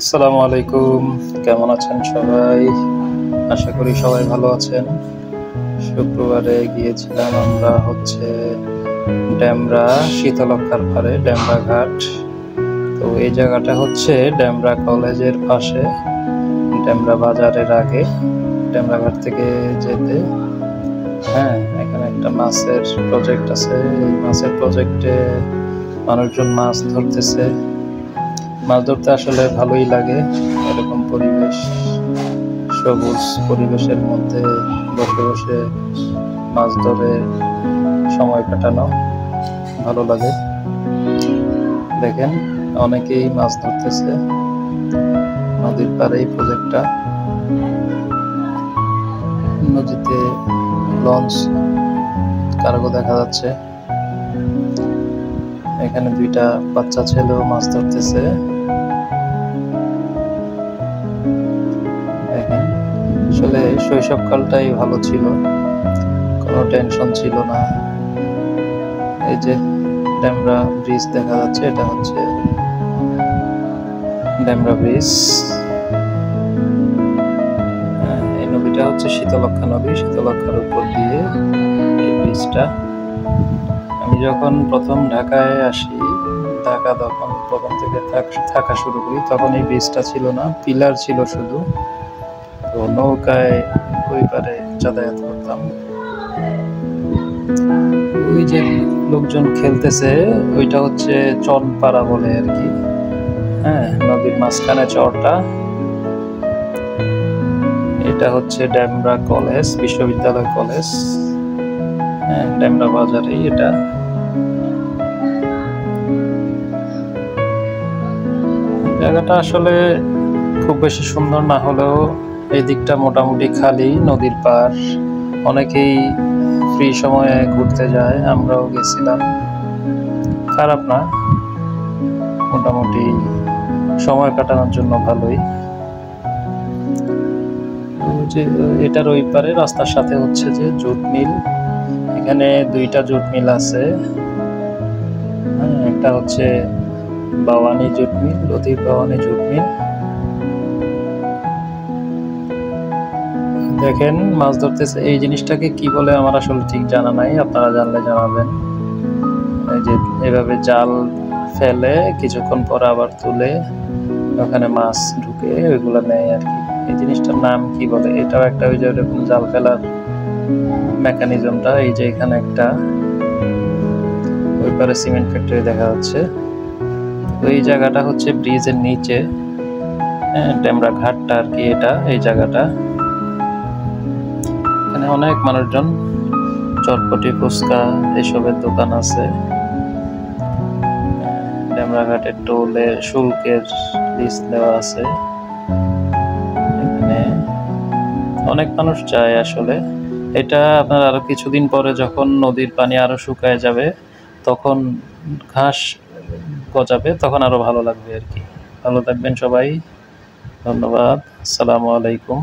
আসসালামু আলাইকুম। কেমন আছেন সবাই? আশা করি সবাই ভালো আছেন। শুক্রবারে গিয়েছিলাম আমরা ডেমরা শীতলক্ষ্যার পাড়ে ডেমরা ঘাট। তো এই জায়গাটা ডেমরা কলেজের পাশে, ডেমরা বাজারের আগে। ডেমরা ঘাট থেকে যেতে এখানে একটা মাছের প্রজেক্ট আছে। এই মাছের প্রজেক্টে মানুষজন মাছ ধরতেছে। মাছ ধরতে আসলে ভালোই লাগে, এরকম পরিবেশ, সবুজ পরিবেশের মধ্যে বসে বসে মাছ ধরে সময় কাটানো ভালো লাগে। দেখেন, অনেকেই মাছ ধরতেছে নদীর পাড়ে। এই প্রজেক্টটা নদীতে লঞ্চ কার্গো দেখা যাচ্ছে। এখানে দুইটা বাচ্চা ছেলেও মাছ ধরতেছে। দেখেন, আসলে শৈশবকালটাই ভালো ছিল, কোনো টেনশন ছিল না। এই যে ডেমরা ব্রিজ দেখা যাচ্ছে, এটা হচ্ছে ডেমরা ব্রিজ। এই নদীটা হচ্ছে শীতলক্ষ্যা নদী। শীতলক্ষ্যার উপর দিয়ে এই ব্রিজটা। আমি যখন প্রথম ঢাকায় আসি, ঢাকা তখন প্রথম থেকে থাকা শুরু করি, তখন এই ব্রিজটা ছিল না, পিলার ছিল শুধু। তো নৌকায় ওই পারে যাতায়াত করতাম। ওই যে লোকজন খেলতেছে, ওইটা হচ্ছে চরপাড়া বলে আর কি। নদীর মাঝখানে চরটা। এটা হচ্ছে ডেমরা কলেজ, বিশ্ববিদ্যালয় কলেজ। ডেমরা বাজারেই এটা। জায়গাটা আসলে খুব বেশি সুন্দর না হলেও এই দিকটা মোটামুটি খালি, নদীর পার। অনেকেই ফ্রি সময়ে ঘুরতে যায়, আমরাও গেছিলাম। খারাপ না, মোটামুটি সময় কাটানোর জন্য ভালোই। যে এটার ওই পারে রাস্তার সাথে হচ্ছে যে জুট মিল। এখানে দুইটা জুট মিল আছে। একটা হচ্ছে Bawani jute mill, Latif Bawani jute mill. দেখেন, মাছ ধরতেছে। এই জিনিসটাকে কি বলে আমার আসলে ঠিক জানা নাই, আপনারা জানলে জানাবেন। এই যে এভাবে জাল ফেলে কিছুক্ষণ পর আবার তুলে ওখানে মাছ ঢুকে ওইগুলো নেয় আর কি। এই জিনিসটার নাম কি বলে? এটাও একটা ওই যে এরকম জাল ফেলার মেকানিজমটা। এই যে এখানে একটা, ওই পারে সিমেন্ট ফ্যাক্টরি দেখা যাচ্ছে। ওই জায়গাটা হচ্ছে ব্রিজের নিচে, ডেমরা ঘাটটা আর কি। এটা এই জায়গাটা, এখানে অনেক মানুষজন, চটপটি, ফুচকা এসবের দোকান আছে। ডেমরা ঘাটের টোলে শুল্কের লিস্ট দেওয়া আছে। এখানে অনেক মানুষ যায় আসলে। এটা আপনার আরো কিছুদিন পরে যখন নদীর পানি আরো শুকায় যাবে, তখন ঘাস গজাবে, তখন আরো ভালো লাগবে আর কি। ভালো থাকবেন সবাই, ধন্যবাদ। আসসালামু আলাইকুম।